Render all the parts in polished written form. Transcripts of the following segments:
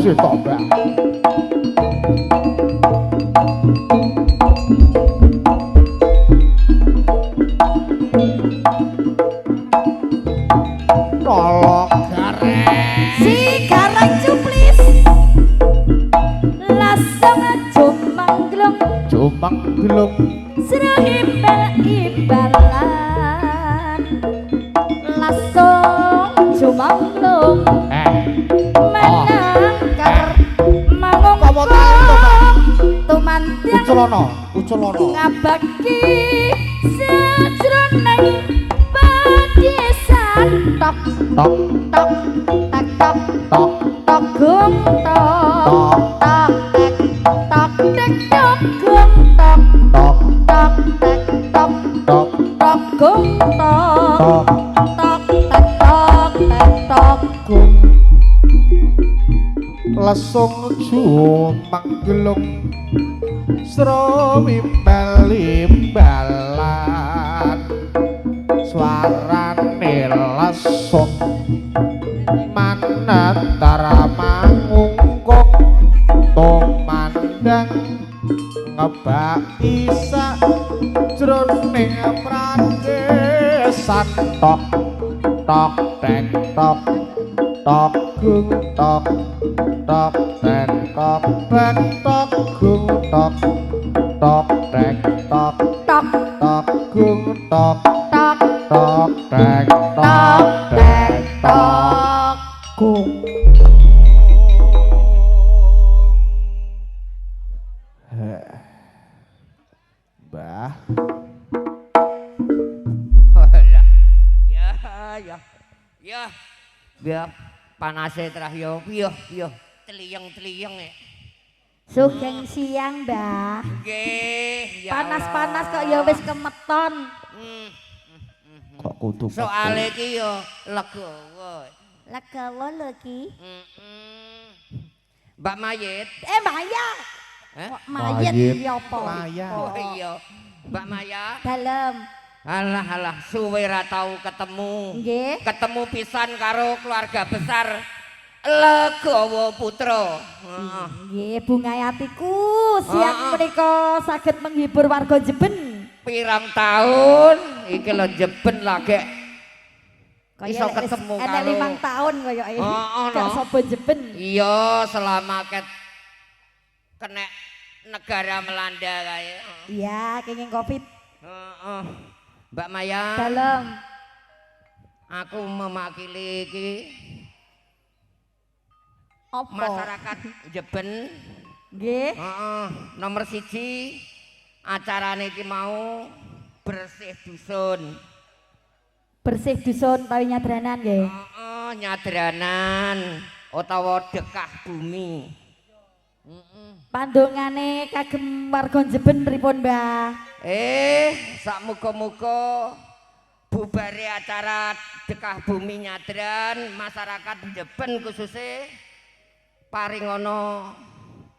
sitok Mbak. Tolong gareng. Si gareng cuplis. Lasang jumangglung. Jumangglung. Sira imbal-imbalan. Lasang jumangglung. Uculana ngabaki sajroning padhesan tok tok tok tak tok tok tok gum tok tok tek tok tek tok gum tok tok tok tek tok tok tok gum tok tok tok tek tok gum lesung jumangglung srawi bal-imbalan swarane lesung manantara mangungkung tumandang ngebaki sajroning pradesan tok tok tek tok tok gung tok tok tek tok tek tok gung tok tok tek tok tok tok gung tok tok tok tek tok tek tok gung. Mbah. Ya. Biar panase terah yo piye tliyeng-tliyeng e. Sugeng siang, Mbah. Nggih, ya Panas-panas kok ya wis kemeton. Kok kudu soale iki yo legawa. Legawa lho iki. Mbak Mayit. Maya. Hah? Mayit ya apa? Maya. Oh iya. Mbak Maya. Dalem. Alah suwe ra tau ketemu. Nggih. Ketemu pisan karo keluarga besar Legawa Putra. Nggih, Bungayatiku siang menika saged menghibur warga Jeben. Pirang tahun iki lho Jeben lagi iso ketemu karo. Enek 5 tahun kaya iki. Gak sapa Jeben. Iya, selama kena negara melanda kae. Iya, kenging Covid. Heeh. Mbak Maya. Dalem. Aku mewakili iki Apa? masyarakat Jeben. Nggih. Nomor 1 acarane iki mau bersih dusun. Bersih dusun utawi nyadranan nggih. Nyadranan. utawa dekah bumi. Pandongane kagem warga Jeben pripun, Mbah? Sak muga-muga bubare acara dekah bumi nyadran masyarakat Jeben khususnya paringono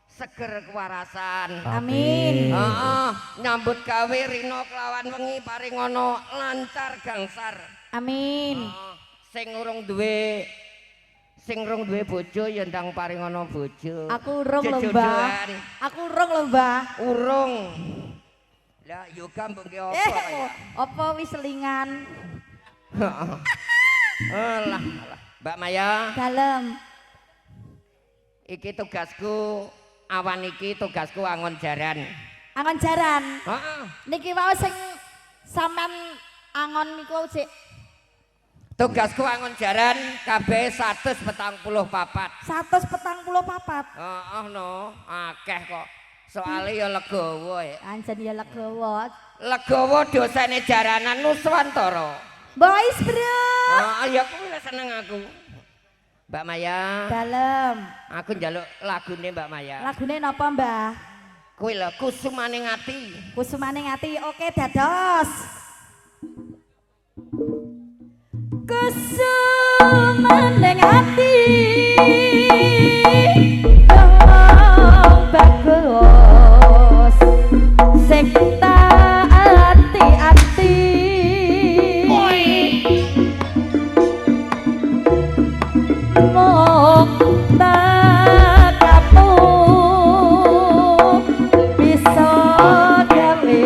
seger kewarasan. Amin. Nyambut gawe rino kelawan wengi paringono lancar gangsar. Amin. Sing urung duwe bojo ya ndang paringono bojo. Aku urung lho, Mbah. Aku urung lho, Mbah. Urung. Lah yoga mbok ki apa kaya? Apa wis selingan? Alah, Mbak Maya. Dalem. Iki tugasku, awan iki tugasku angon jaran. Angon jaran. Heeh. Niki wae sing sampean angon niku sik. Tugasku angon jaran kabeh 144. 144. Heeh no, akeh kok. Soale ya legawa ya. Anjen ya legawa. Legawa dosane jaranan Nuswantara. Boys, Bro. Ya kuwi seneng aku. Mbak Maya. Dalem. Aku njaluk lagune Mbak Maya. Lagune napa, Mbah? Kuwi lho Kusumane Ngati. Kusumane Ngati. Oke, dados. Kusumane Ngati. Oh, bagus. Sing tak ati-ati. Mok tak kamu bisa gawe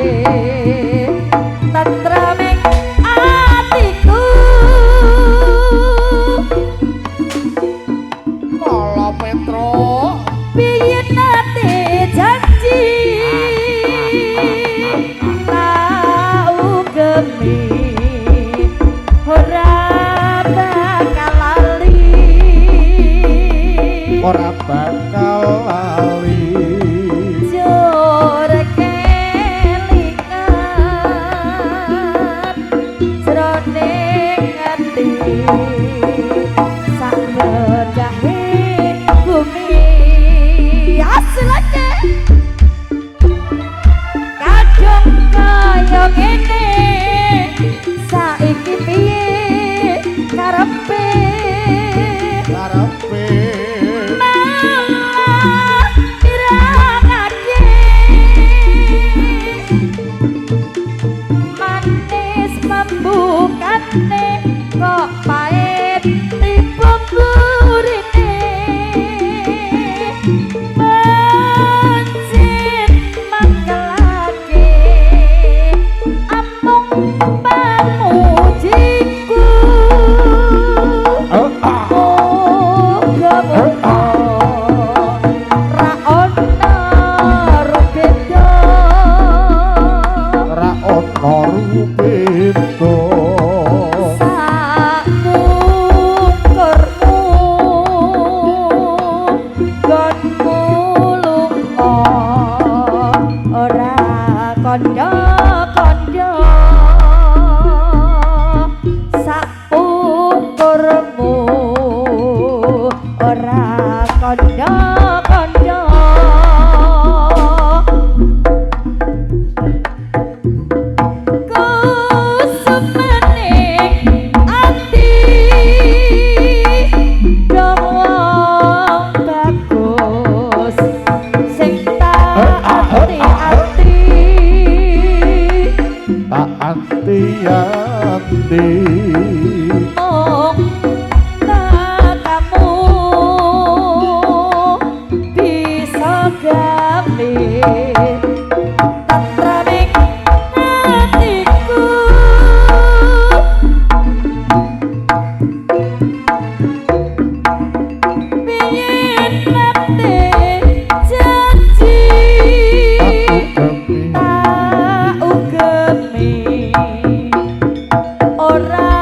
tentraming atiku. Kala Petro Biyen nate janji tau gemi ora bakal lali. ora bakal lali. Jor kelingan jroning ati sak bedahe bumi. Aslake kadung kaya ngene saiki piye karepe Karepe malah dirangake manis membukane kok pahit tiba gurine mencit mangkelake amung pamujiku. ora ana rupeda. Kondo-kondo saungkurmu ora kondo-kondo. Kusumening ati dong wong bagus sing tak ati-ati. Tak anti-anti. Mung kamu bisa gawe tentraming hatiku. Biyen nate janji tak ugemi ora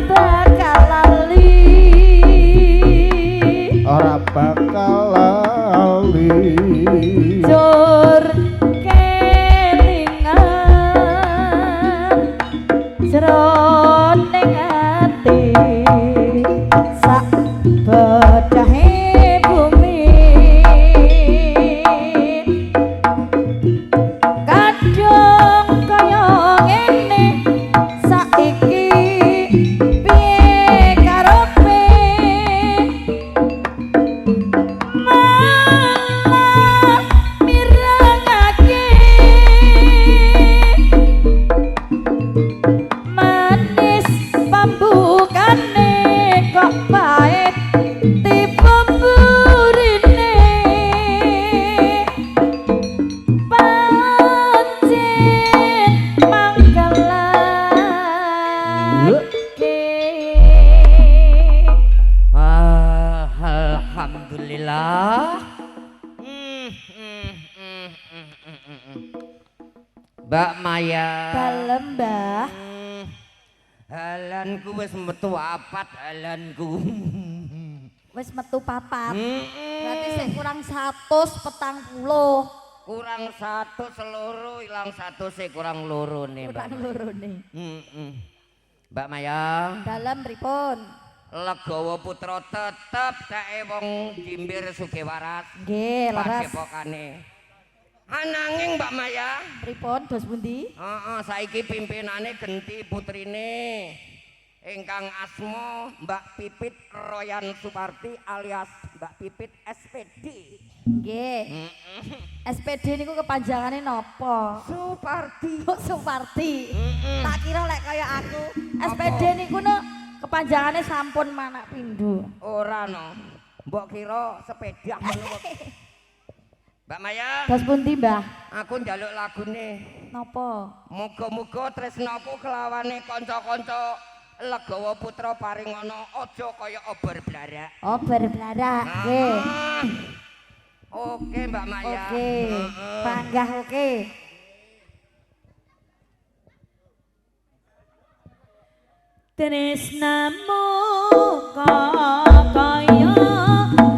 bakal lali. Ora bakal lali. Jor kelingan jroning ati sak bedahe Alhamdulillah. Mbak Maya. Dalem, Mbah. Halanku wis metu apat halanku. Wis metu papat. Berarti sik kurang 140. Kurang 1 seloro ilang 1 sik kurang loro nih, Mbak. Kurang loro nih. Mbak Maya. Dalem pripun? Legawa Putra tetep kae wong Jimbir Sugiwaras. Nggih, leres. Padepokane. Ananging Mbak Maya, Pripun dos pundi? Saiki pimpinane genti putrine ingkang asma Mbak Pipit Royan Suparti alias Mbak Pipit SPD. Nggih. SPD niku kepanjangane napa? Suparti. Kok Suparti? Tak kira lek kaya aku. SPD niku kepanjangane sampun manak pindho. Ora no. Mbok kira sepeda ngono. Mbak Maya. Dos pundi, Mbah? Aku njaluk lagune. Napa? Muga-muga tresnaku kelawane kanca-kanca Legawa Putra paringana aja kaya obor blarak. Obor blarak. Nggih. Oke, Mbak Maya. Oke. Panggah oke. Tresnamu kaya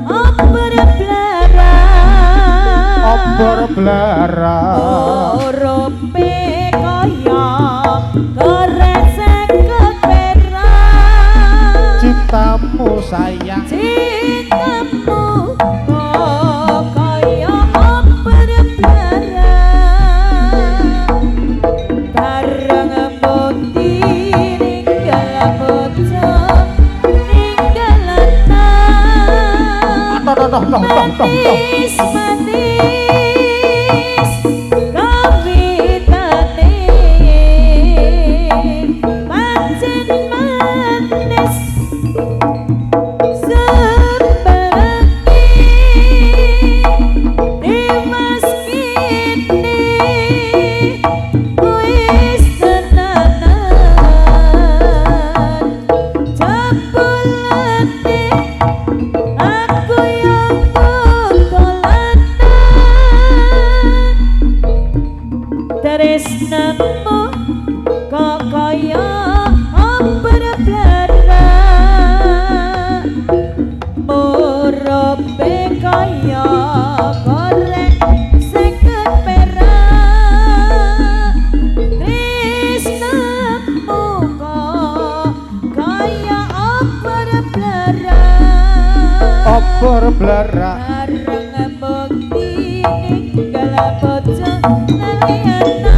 obor blarak. Obor blarak. Orope kaya goresek keperak. Cintamu sayang. Cintamu kaya obor blarak. Bareng putih ninggal bocah ninggal anak. Manis manis kawitane pancen manis sebengi dewas kini wis tenanan jebulane aku yang botolanan tresnamu kok kaya obor blarak murope kaya korek seket perak tresnamu kok kaya obor blarak Obor blarak. bareng bukti ninggal bocah laliana.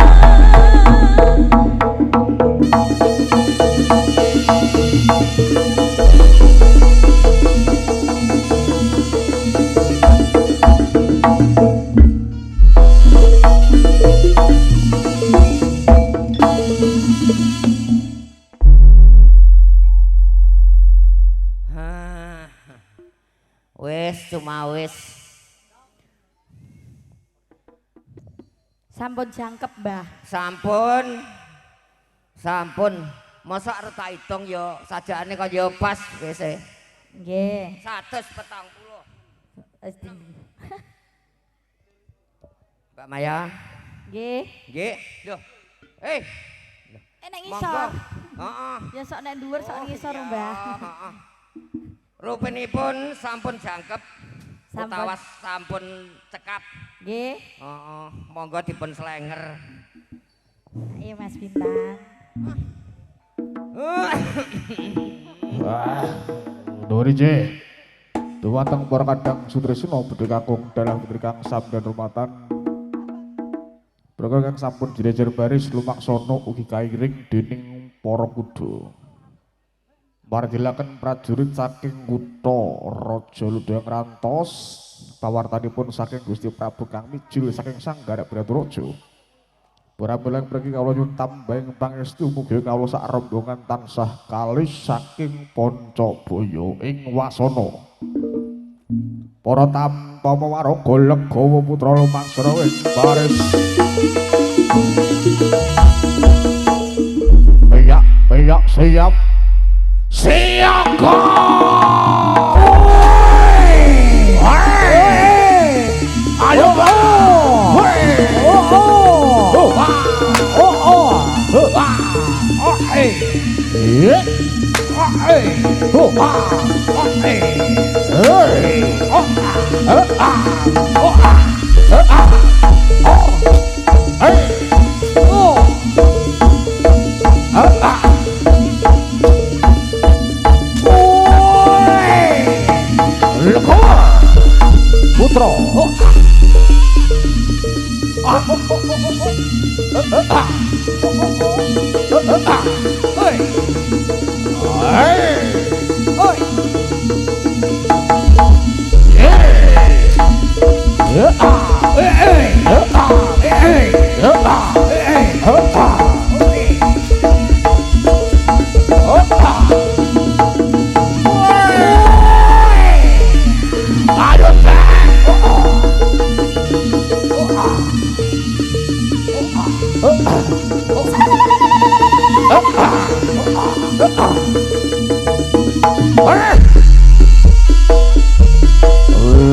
Wis cuma wis. Sampun jangkep, Mbah. Sampun. Sampun. Masa arep tak hitung ya sajane kaya pas wis e. Nggih. 140. Wis tinggi. Mbak Maya. Nggih. Nggih. Lho. Nek Monggo. ngisor. Heeh. Ya sok nek dhuwur sok ngisor, Mbah. Heeh. Rupinipun sampun jangkep Sampun. utawas sampun cekap. Nggih. Heeh, monggo dipun slenger. Iya Mas Bintang. Wah, Dori J. Dumateng para kadang Sutrisno bedhe kakung dalah putri kang sabdan rumatan. Perkara kang sampun jejer baris lumaksana ugi kairing dening para kuda. Margilaken prajurit saking kutha Raja Ludang Rantos pawartanipun saking Gusti Prabu kang mijil saking Sanggarak Braturaja. Para mulang pergi kawula nyuwun tambahing pangestu mugi kawula sak rombongan tansah kalis saking Pancabaya ing wasana. Para tampama waraga Legawa Putra lumangsara ing baris. Peyak siap. Siaga! Oh, ah, oh, hey, hey, oh, ah, oh, ah, oh, hey, oh, ah. Lekor Putra oh. Ah. Ah. Hey. Hey. Oi. Yeah. Ah. Hey. Ah. Hey. Ah. Hey. Ah.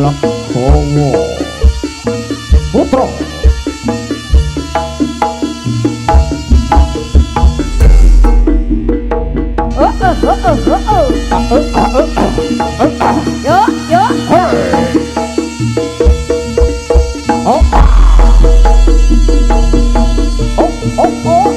Lakkowo Putra Yo, yo. Oh, oh, oh.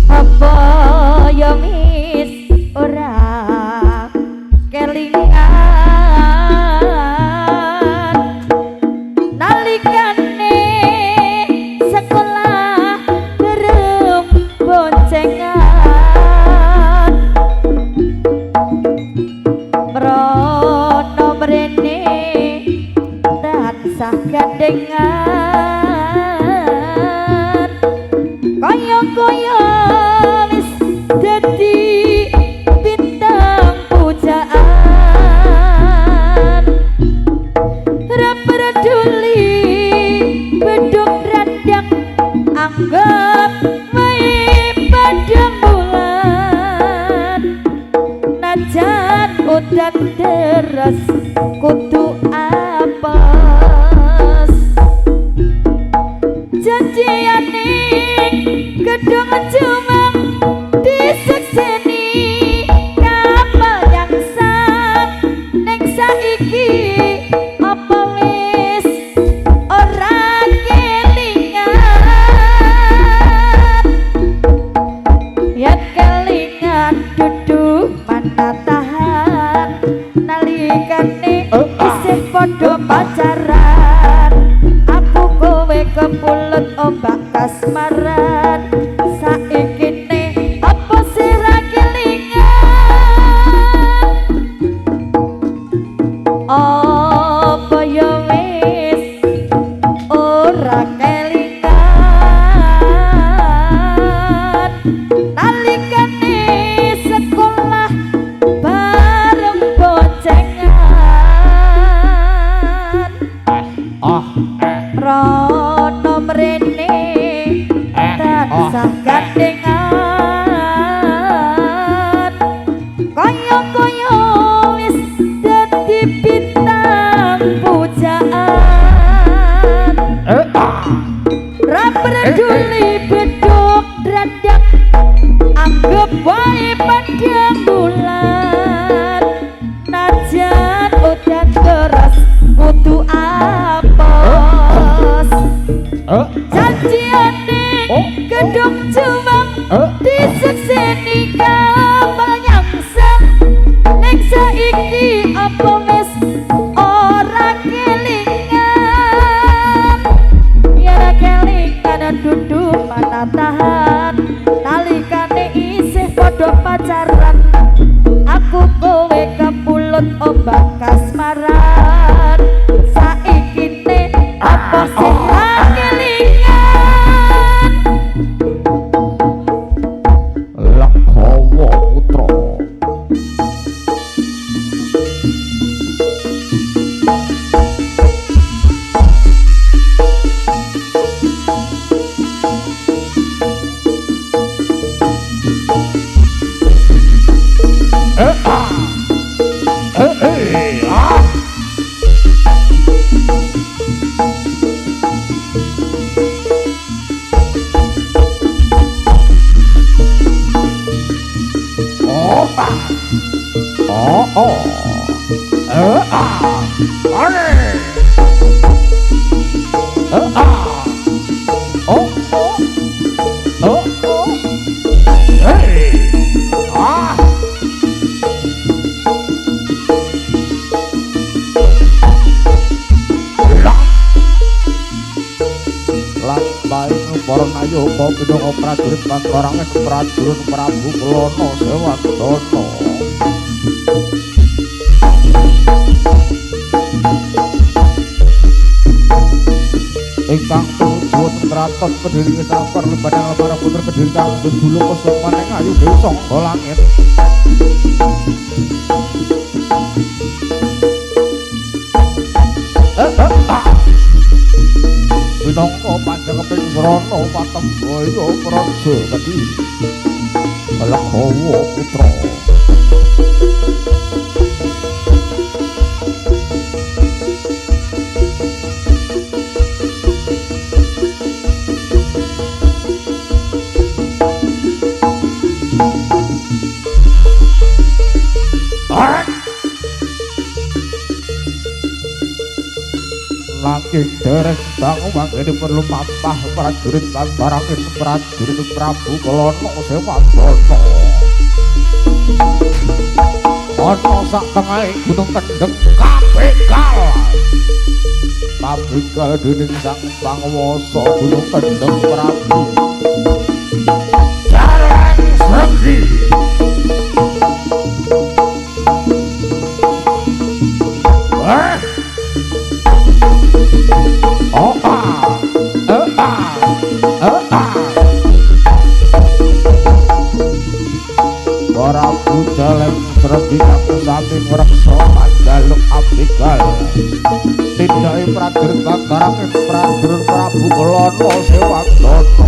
Apa ya mis ora kelingan nalikane sekolah bareng boncengan mrono mrene tansah gandengan kaya-kaya wis dadi bintang pujaan ra peduli beduk randang anggap wae padang bulan najan udan deras kudu apes janjiane gedung cuma disekseni kapal yang sang neng saiki apa wis ora kelingan yen kelingan dudu mana tahan nalikane isih padha pacaran aku kowe kepulut ombak kasmaran saiki ne apa sira kelingan apa ya wis ora kelingan nalikane sekolah bareng boncengan rono mrene tansah gandengan kaya-kaya wis dadi bintang pujaan ra peduli beduk randang anggap wae padang bulan najan udan deras kudu apes janjiane gedung juang disekseni kapal nyangsang nek saiki apa wis ora kelingan ya kelingan dudu mana tahan nalikane isih padha pacaran aku kowe kepulut ombak kasmaran Oh, oh. Are. Oh, oh. Oh, oh. Hey. Ah. Lambaing para nayoga pinaka prajurit Bangkarangen prajurit Prabu Kelana Sewardana. Ingkang tujuan kraton Kediri Ketapar Lembaring para putra Kediri kang dulu kosong maneng ayu dewi sangga langit. Binangka panjang keping srana Patembaya Praja Kediri Lekhawa putra. Nanging dereng bangun mangkene perlu pampah prajurit Bangkarangen prajurit Prabu Kelana Sewardana. Ana sak tengahe gunung kendheng kabegal. Kabegal dening sang panguwasa gunung kendheng Prabu Jarang Srenggi. Para bujaleng Srenggi kang sami ngreksa manjaluk abigal. Tindake prajurit Bangkarangen prajurit Prabu Kelana Sewardana.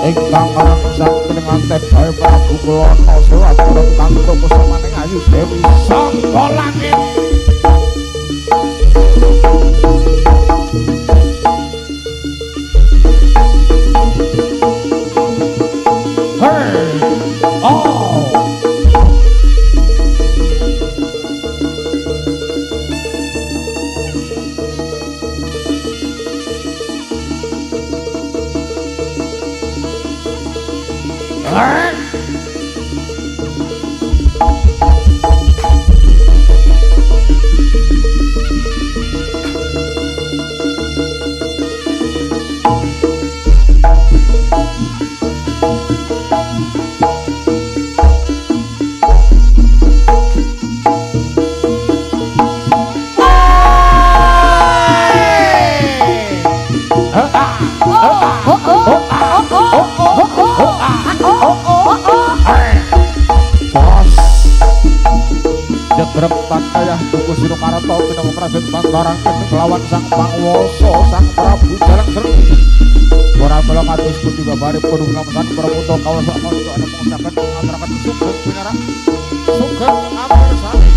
Ingkang ngrangsang penganten bae Prabu Kelana Sewardana kang kusamaning ayu dewi sangga langit. Jegrep Patayah Tuku Sinokarto pinangka prajurit Bangkarangen nglawan sang panguwasa sang Prabu Jarang Srenggi. Ora mela kados pundi babaripun ngamesan pramuta kawasa kanca ana pengucapan ngaturaken sugeng pinarak sugeng amirsani.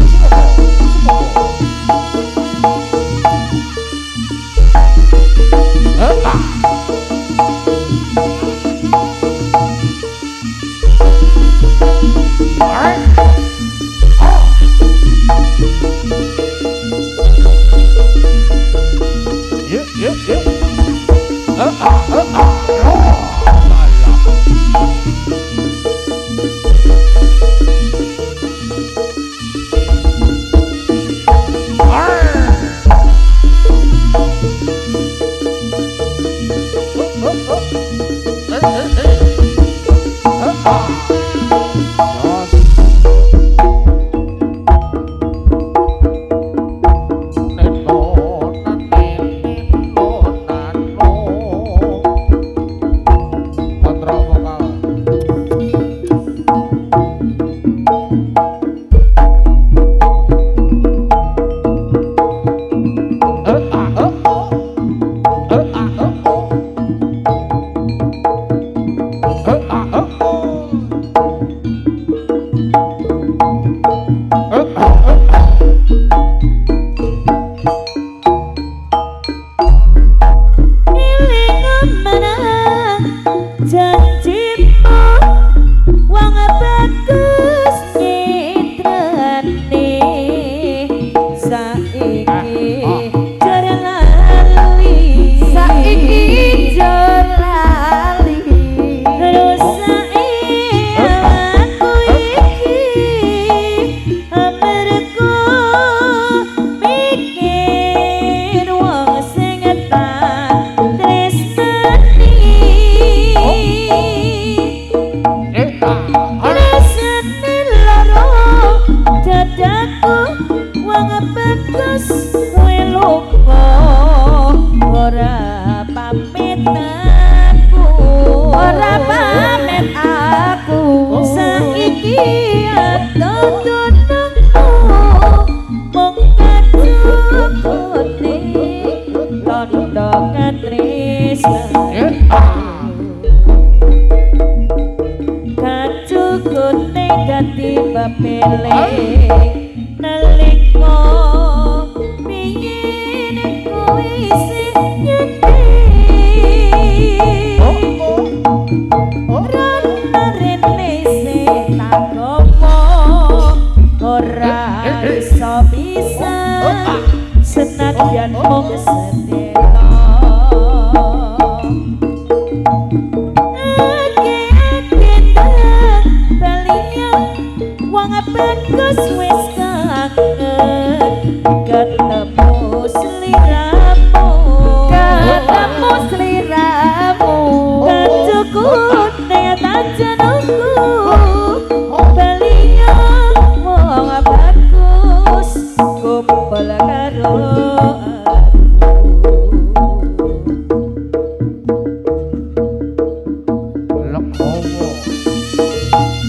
tondo katresna kacukune dadi bepele nalika biyen kowe isih nyeti rana rene setakopo ora iso bisa senadyan mung sedela ake-ake tang baliang wong bagus wis kangen ketemu sliramu kacukune tanjenengku baliang wong bagus kumpul karo Lekowo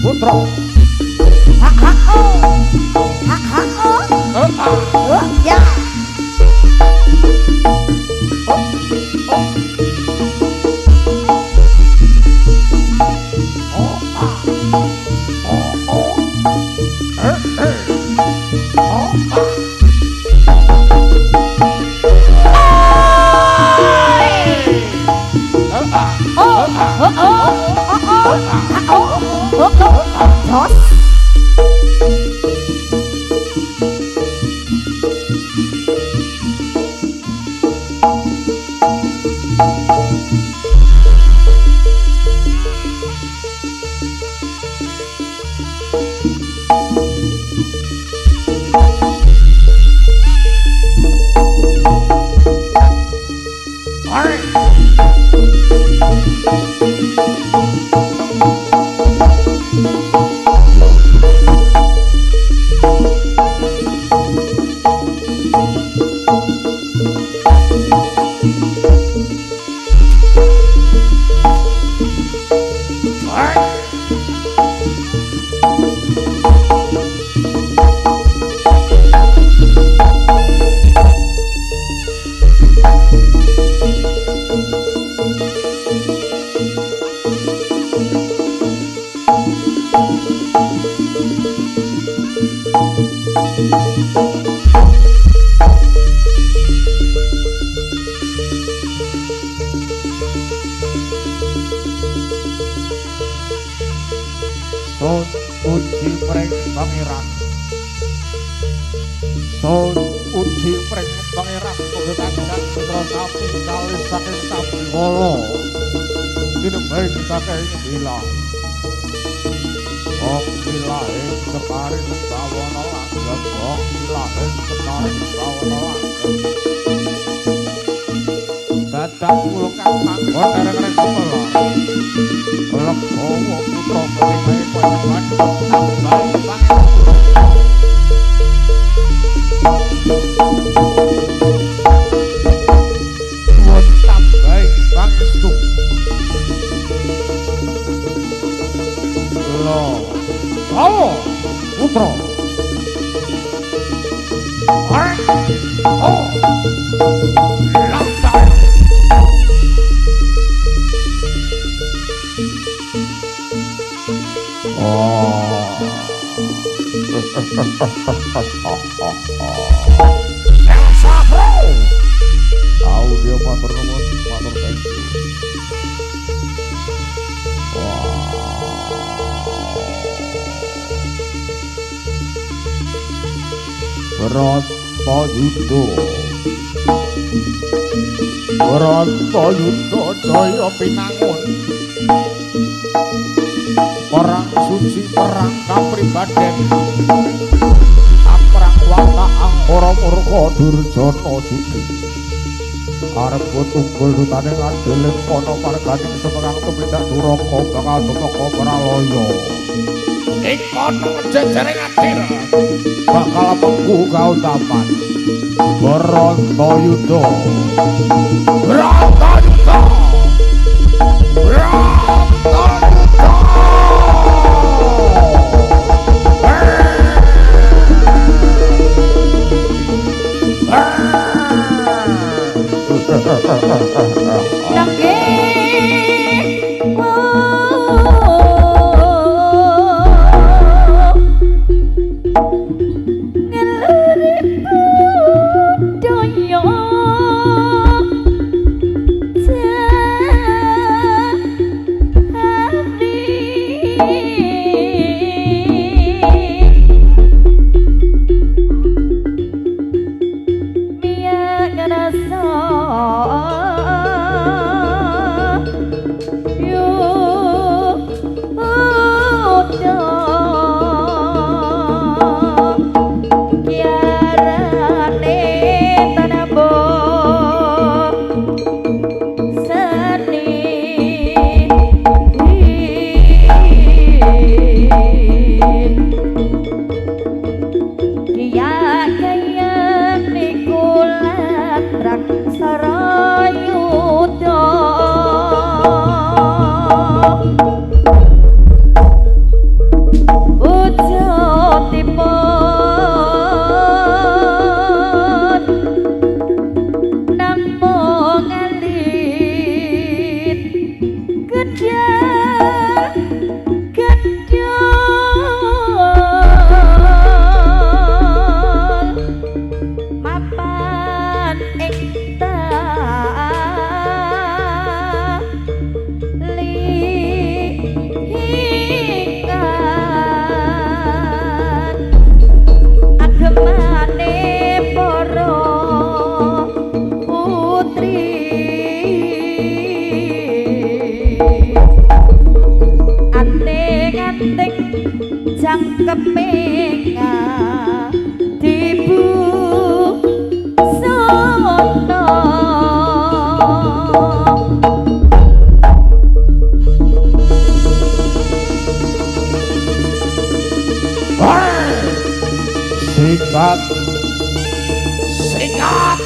Putra Ya. Sun uji pring pangeran Sun uji pring pangeran Kebetangan putra sapi kali saking sapi kolo Dinembain saking bila Ong bila ing separing bawana langgam Ong bila ing separing bawana langgam Datang pulukan manggon dereng-dereng kemelar Lekowo putra peninggae panjenengan tambahi pangeran Nuwun tambahi pangestu Lekowo putra Lantar Elsa Pro audio matur nuwun matur thank you Bratayuda jaya pinangun perang suci perang kapribaden perang wata angkara murka durjana jugi arep tunggul dutane ngadeling ana marganing semengang tumindak duraka bakal tumeka pralaya ing kono jejering adil bakal mengku kautaman Bratayuda Bratayuda Sikat. Sikat.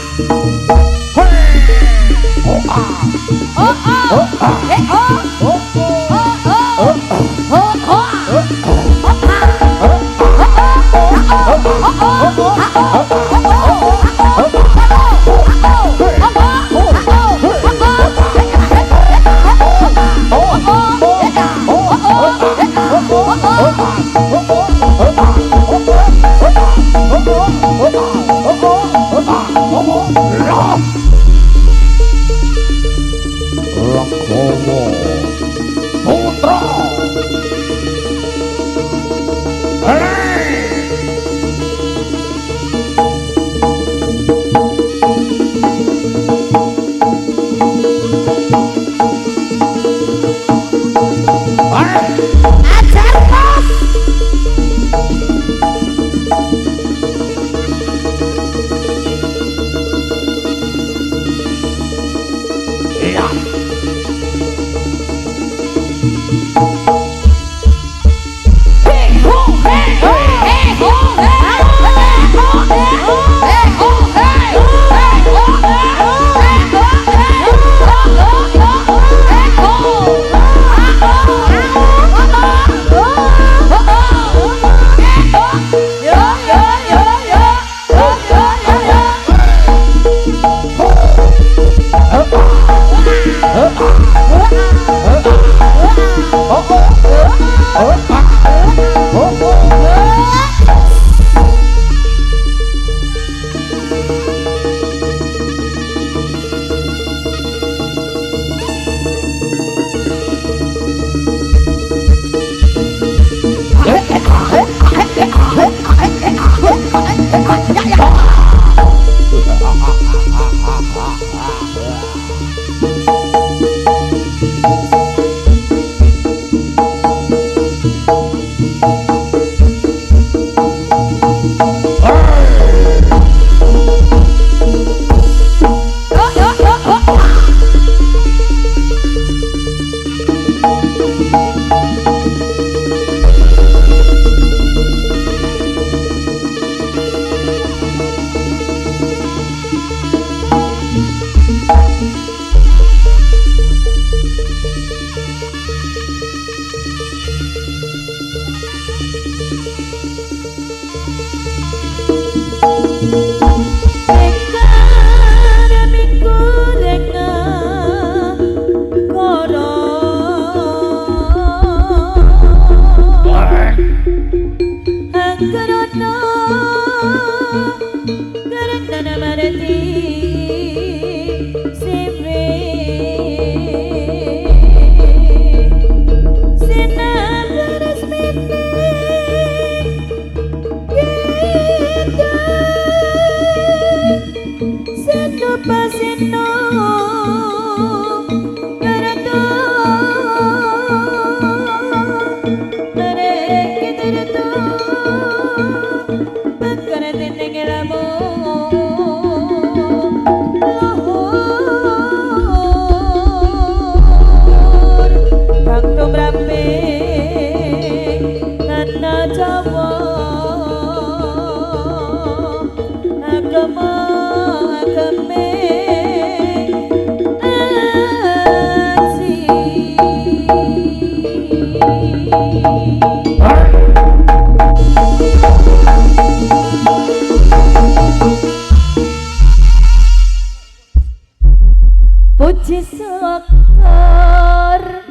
puji syukur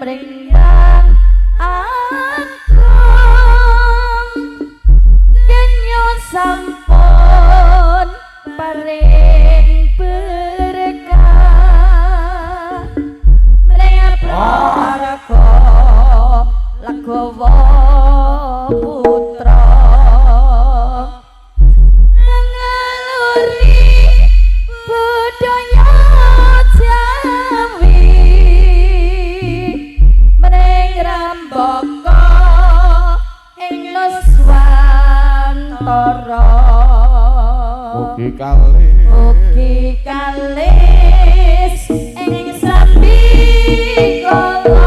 mringkang agung genyo sampun paring berkah mrene paraga Legawa putra ngaluri budaya Jawi mring rambaka ing Nuswantara Mugi kalih ugi kalis ing sambikala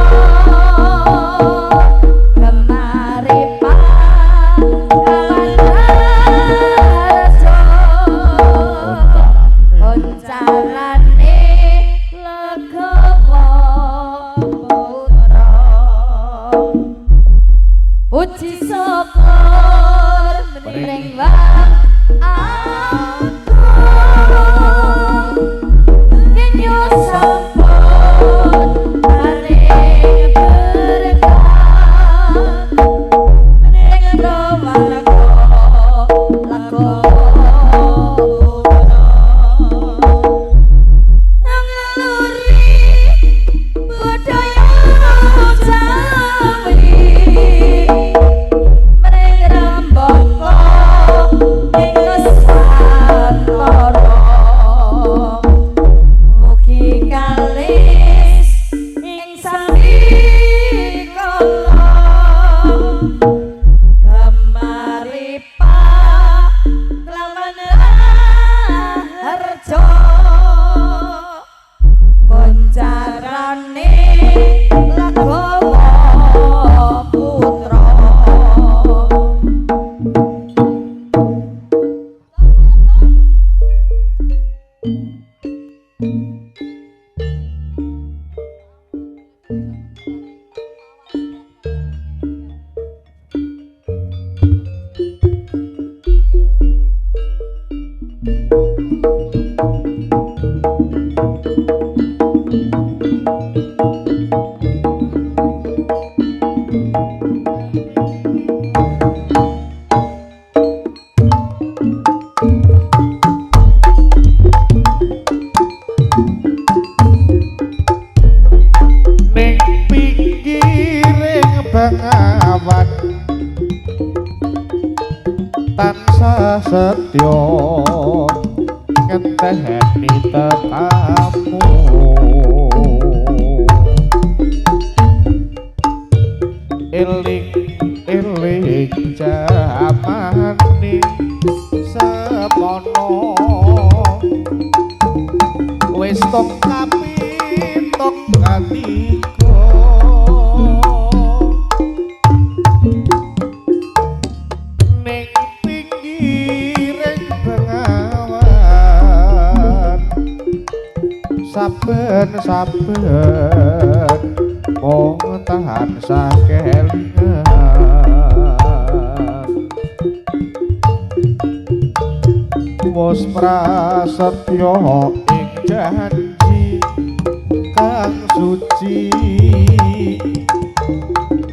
gemari pangkawarsa koncarane Legawa putra puji syukur mring wang agung genyo sampun paring berkah mring rawarga Legawa putra ngaluri budaya Jawi mring rambaka ing Nuswantara mugi kalis ing sambikala gemari paklawan harja koncarane Legawa putra ning pinggiring bengawan tansah setya ngenteni tekamu eling jamane semono wis tok kapitok katiko ning pinggiring bengawan saben-saben mung tansah kelingan wis prasetya ing janji kang suci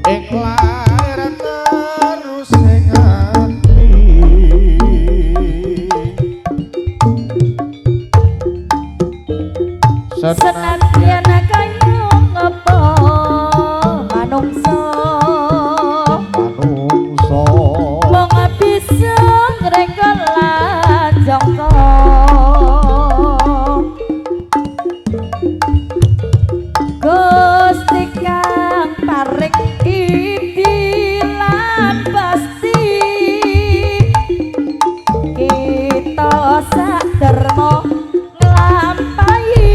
ing lair terus ing ati senadyan kaya ngapa manungsa wong bisa ngrekol jangka Gusti kang paring idilan pasti kita saderma nglampahi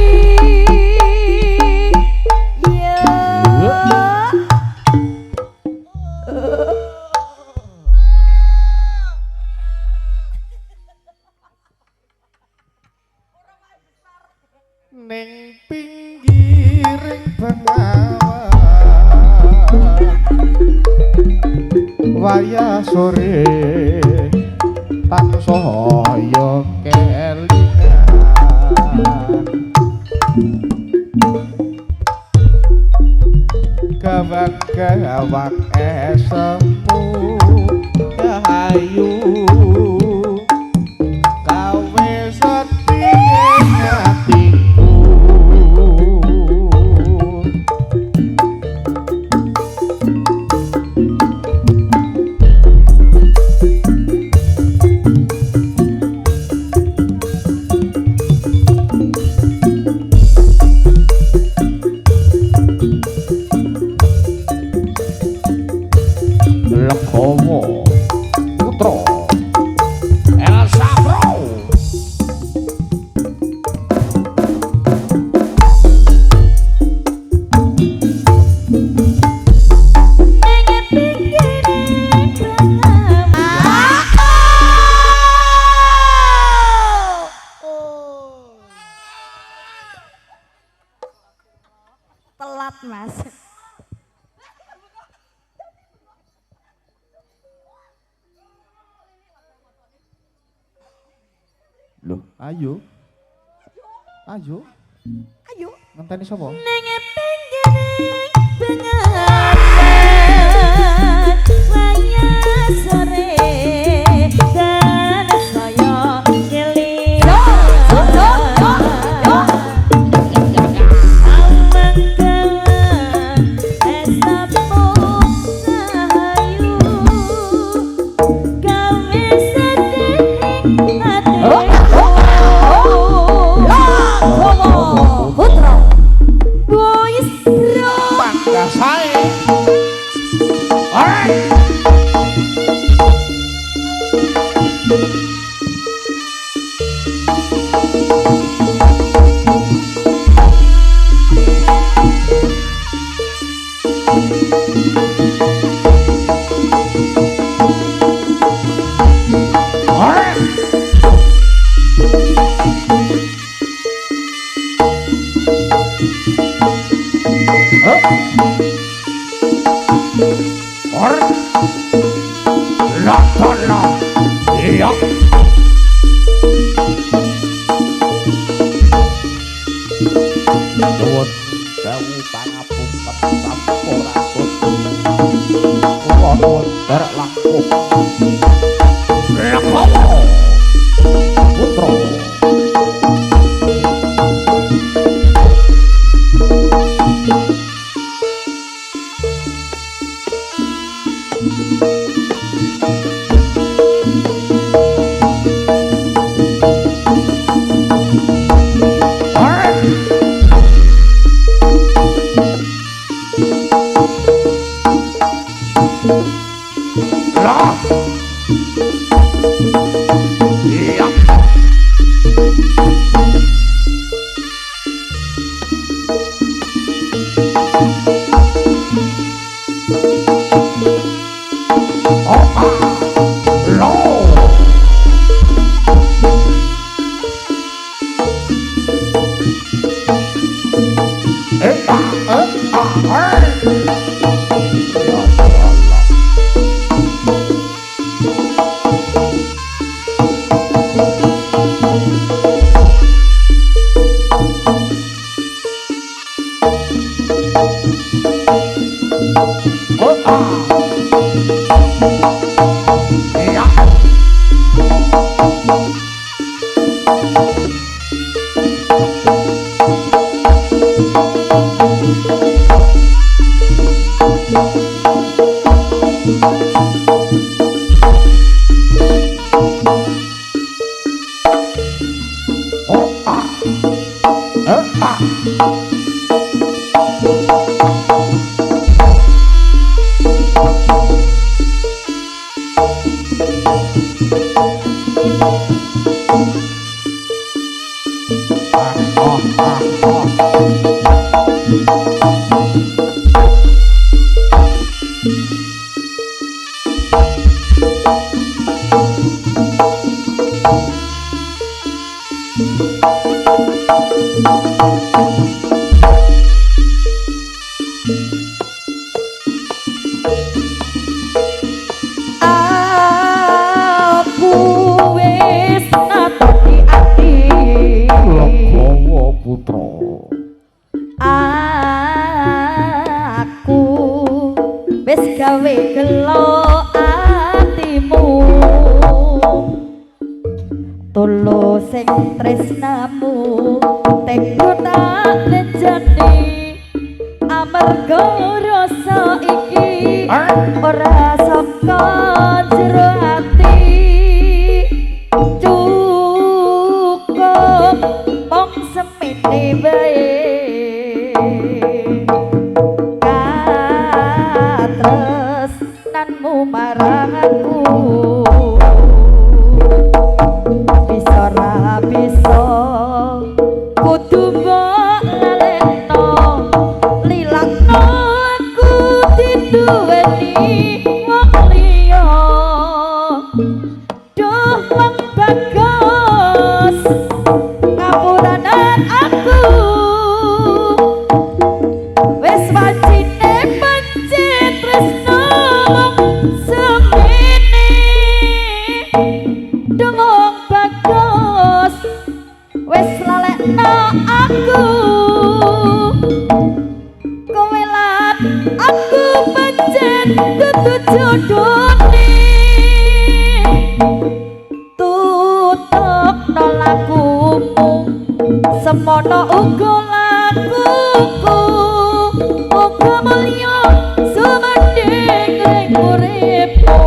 ya ning pinggiring bengawan wayah sore tansah ya kelingan Gawak-gawak esemu Kahayu Kawe sedih hatiku Legowo Putra Elsa Pro Telat Mas. Loh, ayo. Ayo. Ayo. Ngenteni sapa? Ning pinggir bengawan waya sore dan saya kelingan amangkawan estapo sahayu gawe sedih hatiku Putra. boys bro Pangga sae. Alright. Iya. Nuwun sewu pangapunten sampurasun. Kula nuwun derek langkung. Legowo Putra lah. Iya. aku wis gawe gelo atimu tulus sing tresnamu teko tak lenjani amarga rasa iki ora saka jero ati cukup mong semene bae katresnanmu marang aku bisa ra bisa kudu mbok lalekno lilakno aku diduweni wong liya duh wong bagus ngapuranan aku wis wajine benci tresno semene duh wong bagus wis lalekno aku kowe lan aku pancen dudu jodone tutupno lakumu semono uga lakuku uga mulya sumendhing ing uripku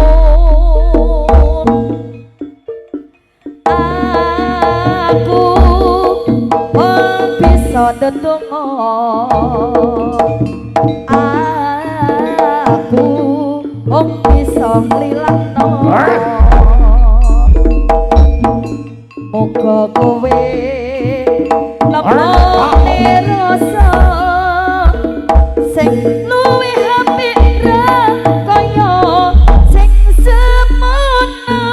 aku bisa ndedonga aku bisa nglilangno muga kowe nemoni rasa sing luwih apik ra kaya sing semono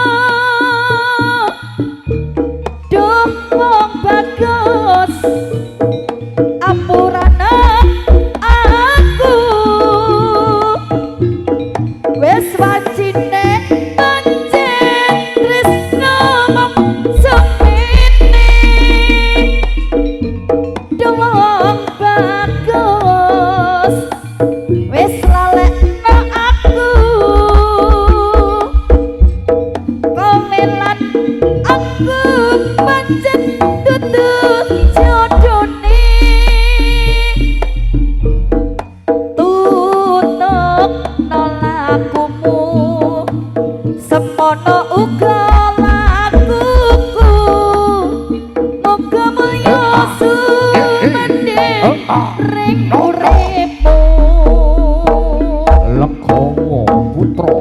duh wong bagus ampurana aku wis wajine pancen tresno mong semene duh wong bagus wis lalekno aku kowe lan aku pancen dudu jodone tutupno lakumu semono uga lakuku muga mulya sumendhing ring uripmu Legawa Putra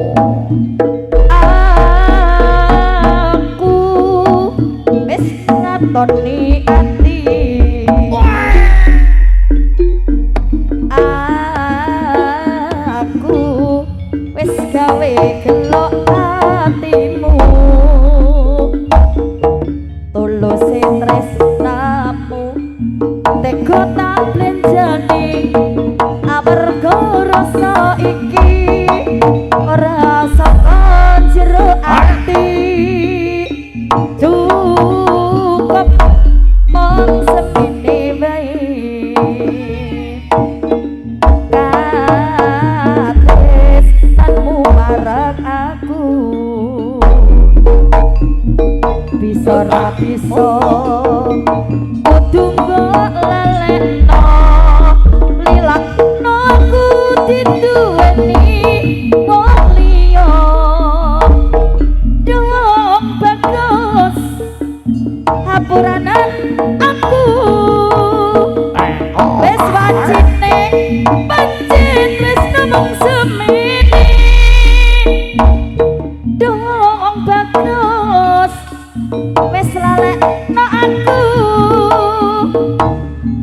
aku wis ngatoni ati aku wis gawe gelo atimu tulus tresnamu teko tak lenjani amarga rasa iki ora saka jero ati cukup mong semene bae katresnanmu marang aku bisa ra bisa kudu mbok lalekno lilakno aku diduweni wong liya duh bagus hapuranan aku wis wajine pancen wis nemong semene duh bagus wis lalekno aku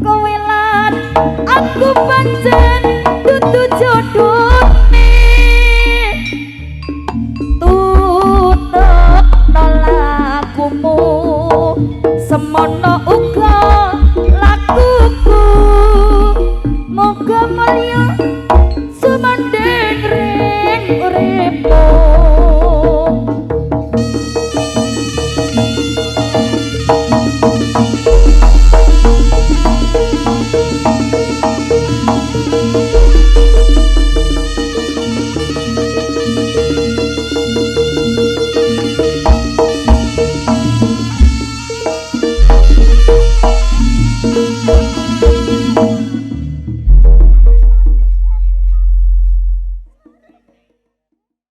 kowe lan aku pancen dudu jodone tutupno lakumu semono uga lakuku muga mulya